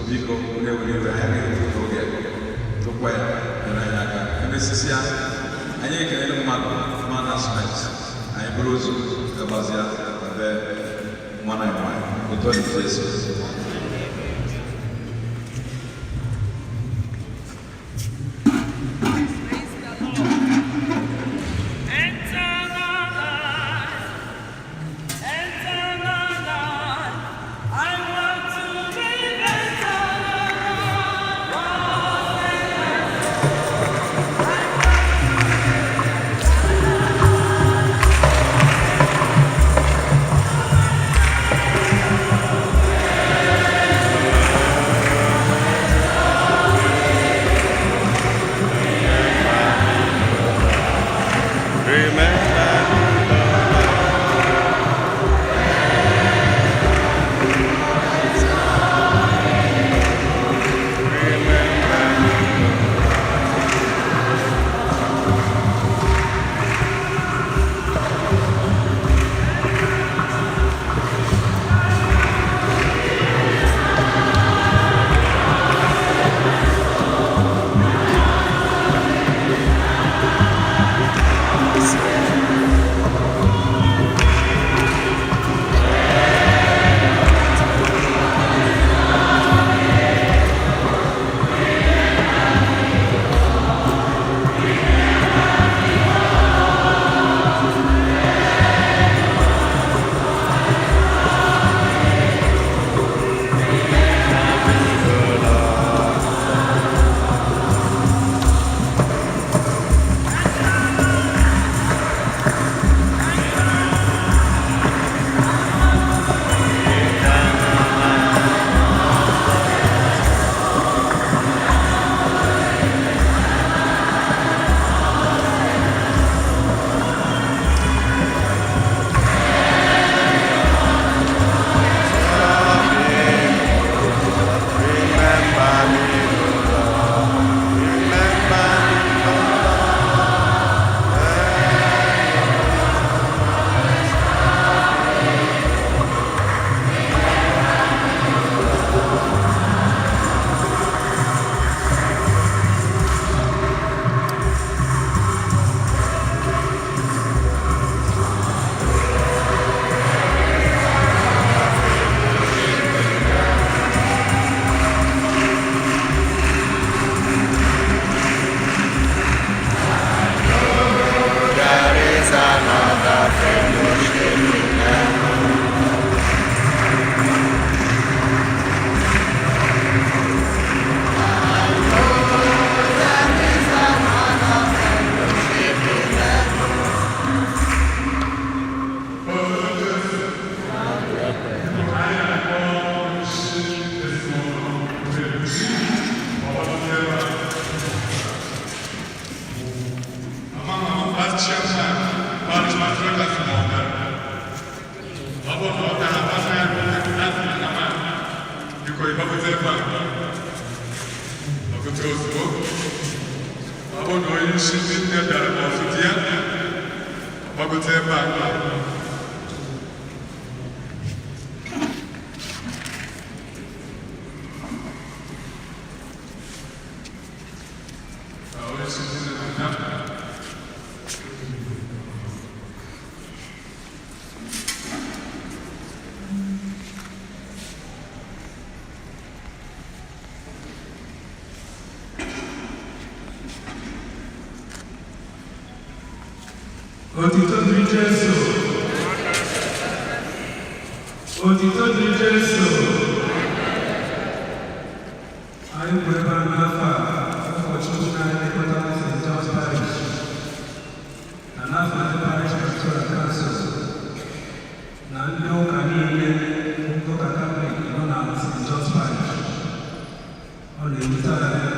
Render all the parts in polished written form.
Biko ule hali kutoge tukwa na yaka emesisia anye kene management ay brozu kabazia abe mwana mwa kutoni Yesu. Òtítọ́ di Jésù. Òtítọ́ di Jésù. Anyị bụ ebe a n'afọ a ụbọchị ụka na-elekọta St. John's Parish na n'afọ ndị Parish Pastoral Council na ndị ụka niile ụka Katọlik nọ na St. John's Parish. Ọ na-ewute anyị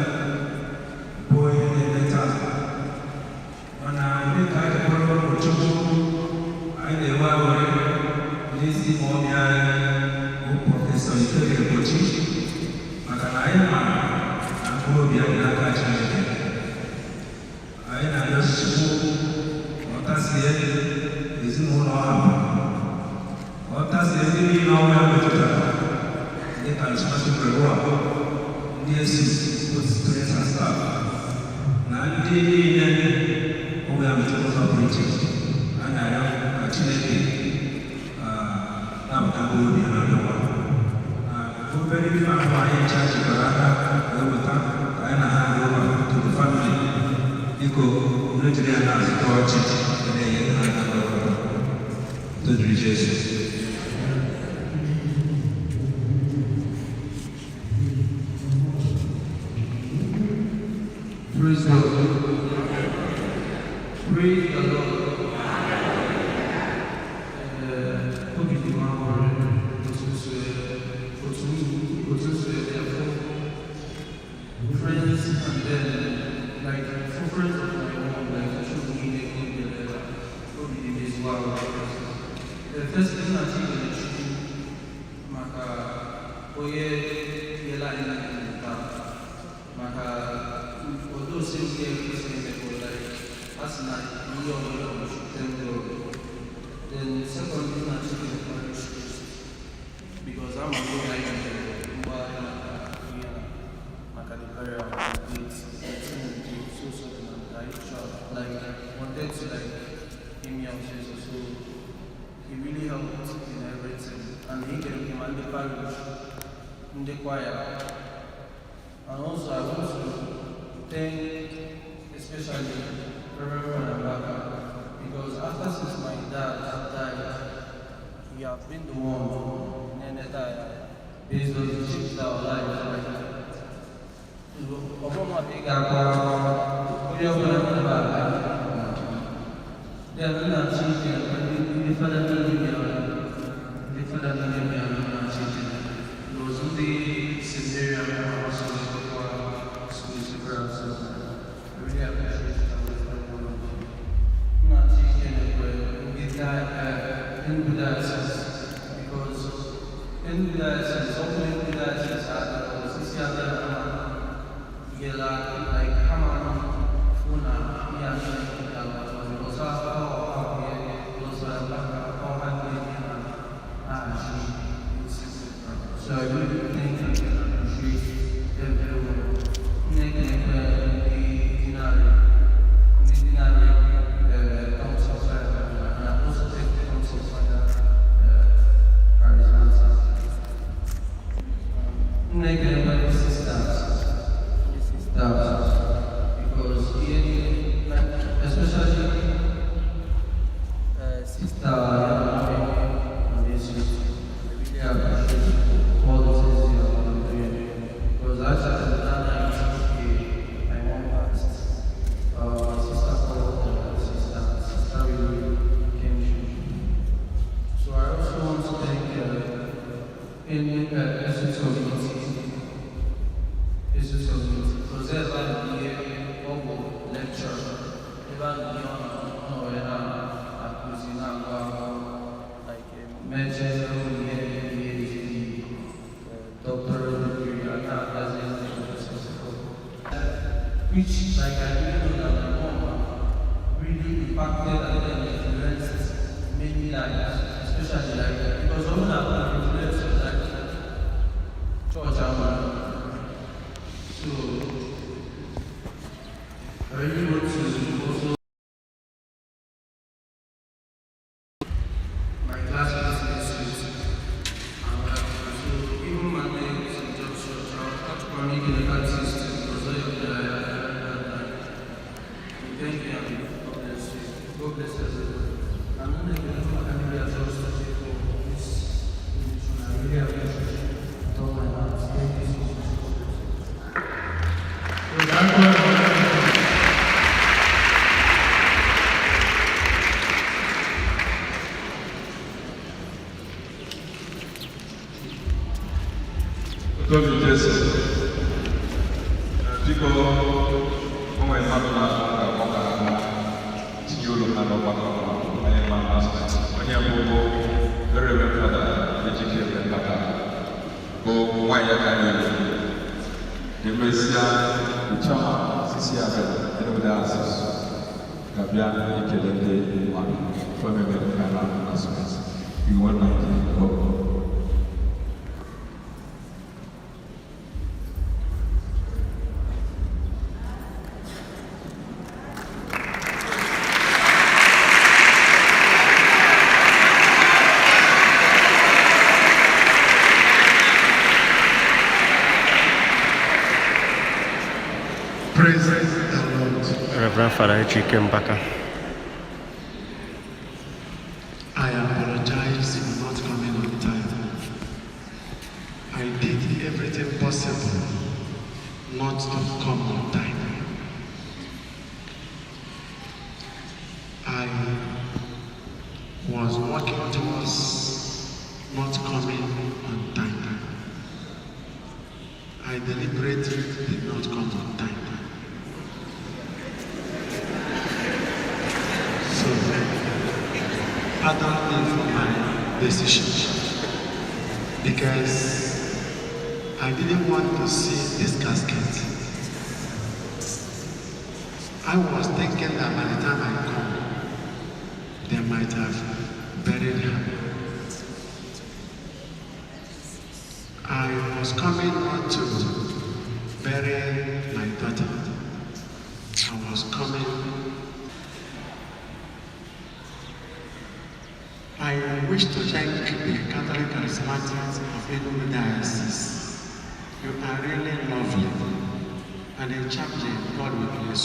bụ onye na-eleta mana ndị ka anyị kpọrọ ụchukwu anyị na-enwe aṅụrị n'ezi ma ọbịa anyị bụ Prọfesọ Ikere Egbochi maka na anyị mara na mkpụrụ obi anyị n'aka Chineke. Anyị na-arịọ Chukwu ka ọ tasie ezinụlọ ha, ka ọ tasie ndị niile ọnwa ya metụtara dịka Transportation Bureau, DSC, students and staff. Now, they are operating, and I am continually now will be another one. Very far in charge of Baraka, and I hand over to the family. Equal, literally, and as a project, and I hand over to the Jesus. Praise the Lord. Praise the Lord. Friends, and then, like, for friends of my own, like, I should be probably this wow. The first thing I think is maka oye yela in maka although since we are Christian people, like, as not we all should thank God. Then second thing I think is parish priest, because I'm a good guy. Wanted to like him young Jesus, so he really helped in everything, and he gave him and the parish in the choir. And also I want to thank especially Reverend Abaka, because after since my dad died, he has been the one in the time based on the changed our life. So I really think I can appreciate everyone. Council and I also take the council because especially which, like, I didn't know that my mom really impacted and then influenced many lives, especially like because women have influenced like church and so I really want to also my classmates in the and so even my name is in church, I was not coming in the system because of thank you and God bless you. God bless everyone. I'm not going to be able to for this. I really appreciate it. All my heart. Thank you so much. God bless you. People, when we have very well father, educated and papa. Go, why you can you? The Messiah, the Chama, Sisia, and the answers. Gabiana, Ekelende, one, for me, and answers. You want my Praise the Lord. Reverend Father Ejike Mbaka. I apologize for not coming on time. I did everything possible not to come on time. I was working towards not coming on time. I deliberately did not come on time. So, pardon me for my decision, because I didn't want to see this casket. I was thinking that by the time I come, they might have buried her. I was coming not to bury my daughter. I was coming. I wish to thank the Catholic Charismatics of Enugu Diocese. You are really lovely. And the chaplain, God will bless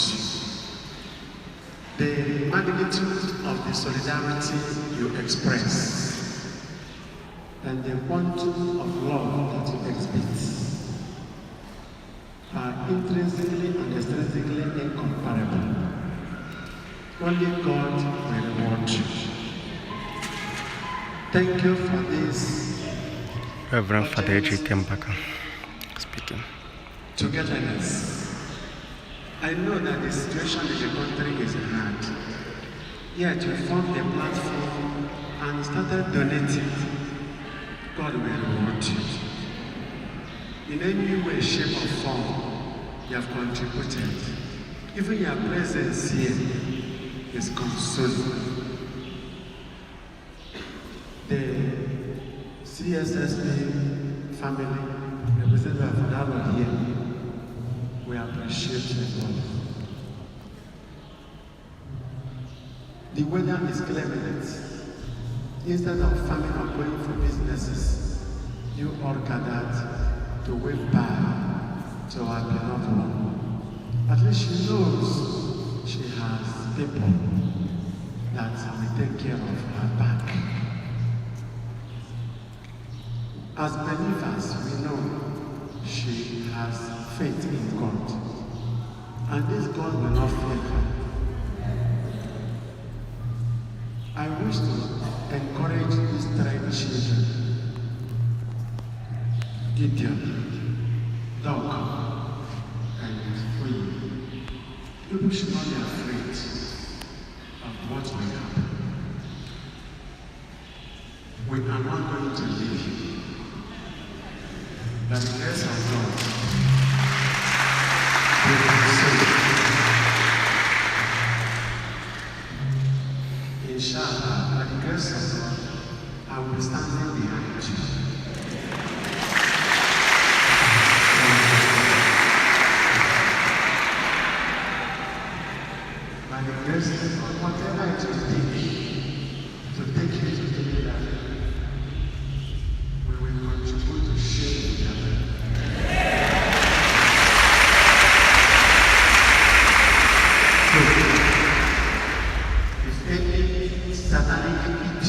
you. The magnitude of the solidarity you express and the quantum of love that you exhibit are intrinsically and extrinsically incomparable. Only God will reward you. Thank you for this. Reverend Father Ejike Mbaka speaking. Togetherness. I know that the situation in the country is hard. Yet you formed a platform and started donating. God will reward you. In any way, shape, or form, you have contributed. Even your presence here is consoling. The CSSB family, represented by Father here, we appreciate you all. The weather is clement. Instead of farming or going for businesses, you all gathered to wave bye to our beloved one. At least she knows she has people that will take care of her back. As believers, we know she has faith in God. And this God will not fail her. I wish to encourage these 3 children. Gideon, Doug, and Queen. People should not be afraid of what will happen. We are not going to leave you. By the grace of God, we will save. Inshallah, by the grace of God, I will be standing behind you. By the grace of God, whatever it will take you to do that, we will contribute to share together. So, if any satanic idiot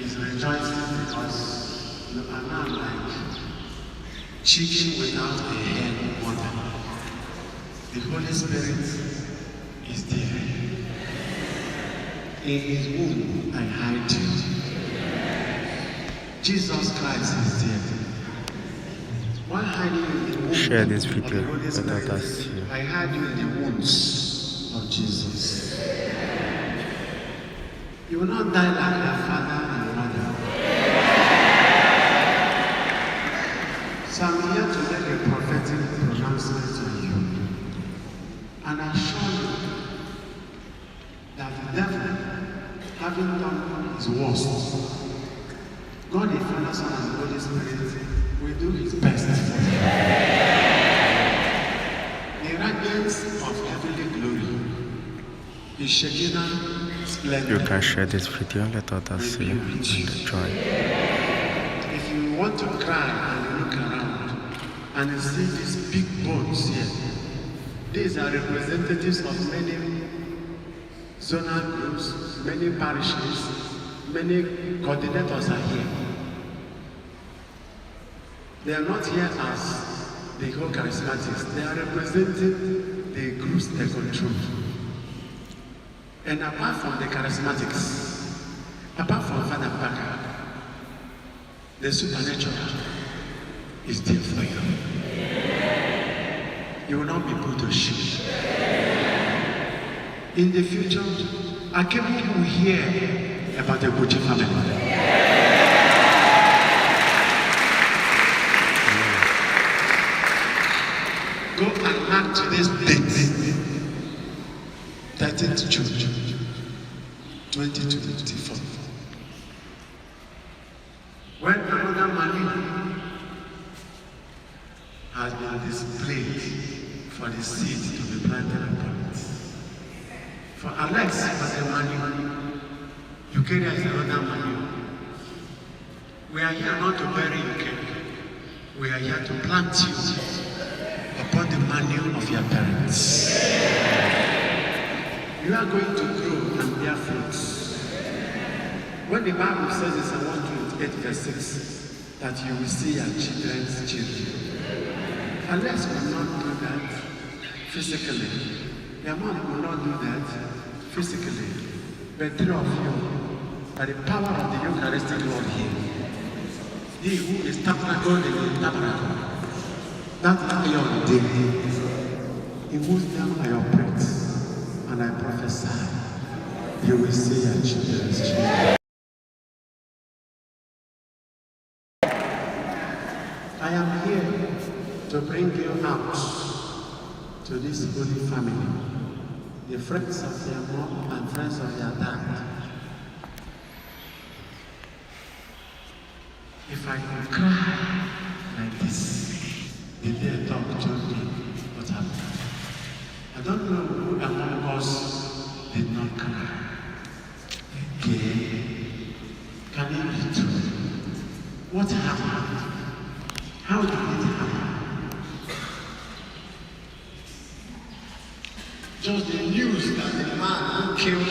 is rejoicing because you are now like chicken without a head water, the Holy Spirit is there. In his womb, I hide you. Jesus Christ is there. Why hide you in the womb? Share this video. Of the Holy Spirit? Let us see. I hide you in the wounds of Jesus. You will not die like your father and mother. So I'm here to make a prophetic pronouncement to you. And I assure you that the devil, having done his worst, God the Father, Son, and the Holy Spirit will do his best for you. The radiance of heavenly glory is Shekinah splendor. You can share this video. Let others see and enjoy. If you want to cry and you look around And you see these big bones here. These are representatives of many zonal groups, many parishes, many coordinators are here. They are not here as the whole charismatics. They are representing the groups they control. And apart from the charismatics, apart from Father Mbaka, the supernatural is there for you. You will not be put to shame. In the future, Akemi will hear about the Gucci family. Go and mark today's date, 13th June, 2024. When another money has been displayed for the seed to be planted upon it. For Alex was a money, Eucharia is another money. We are here not to bury Eucharia. We are here to plant you upon the manure of your parents. You are going to grow and bear fruits. When the Bible says in Psalm 128 verse 6 that you will see your children's children, Alex will not do that physically. Your mom will not do that physically. But three of you, by the power of the Eucharistic Lord here, he who is tabernacle in the tabernacle, that is your day, in whose name I operate, and I prophesy, you will see your children's children. I am here to bring you out to this holy family, the friends of their mom and friends of their dad. If I could cry like this, if they talk to me, what happened? I don't know who among us did not cry. Again, can it be true? What happened? How did it happen? Just the news that the man who killed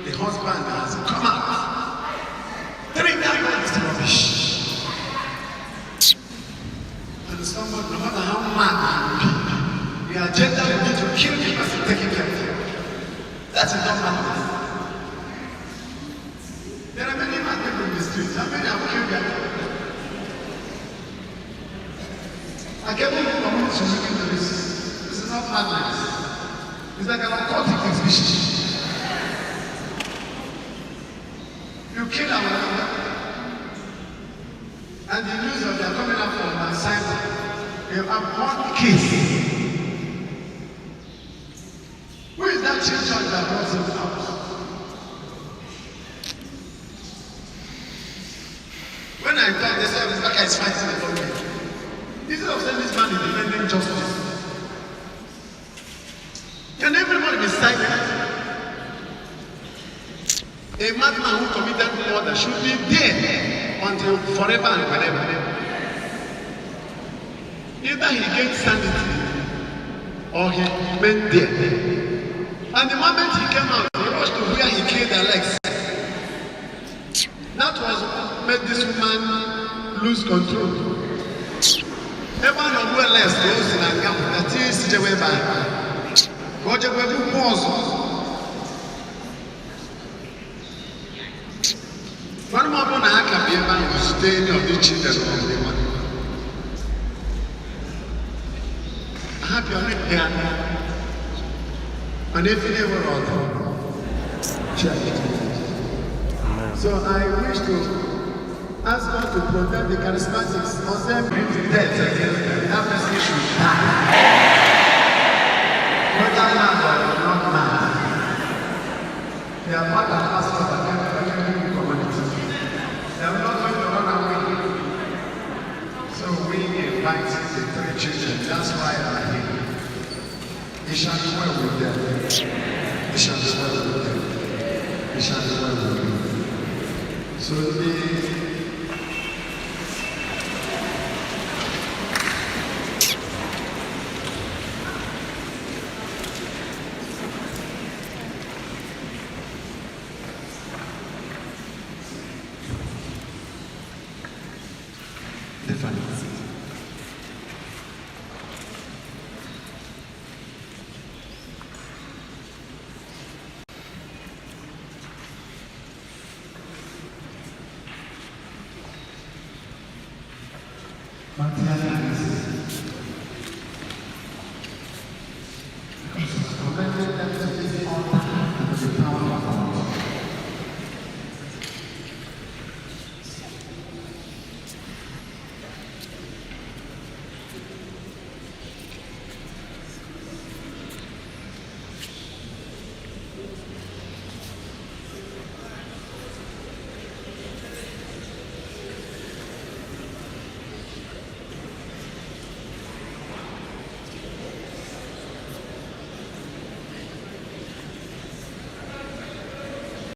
the husband has come out. 3 times is rubbish. And someone, no matter how mad you be, the agenda will be to kill the person taking care of you. That is not madness. There are many mad people in the streets. How many have killed their people? I can't believe the community should look into this. This is not madness. It's like an occultic exhibition. You kill our mother, and the news of their coming up from my side, you have one case. Who is that children that brought him out? When I thought they said this guy is fighting the government. Instead of saying this man is defending justice, can everybody be silent? A madman who committed murder should be there until forever and whenever. Either he gained sanity or he went there. And the moment he came out, he rushed to where he killed Alex. That was what made this woman lose control. Everyone of well less goes in a gap that is the way by. Roger Webu pause. One more than I can be able to stay of the children of the one. I have your neck here. And if you never on so I wish to ask God to protect the charismatics on them bring death against them. That person should die. Whether man or not man. They are part and parcel of the community. They are not going to run away. So we invite the 3 children. That's why I'm here. It shall be well with them. It shall be well with them. It shall be well with them. So the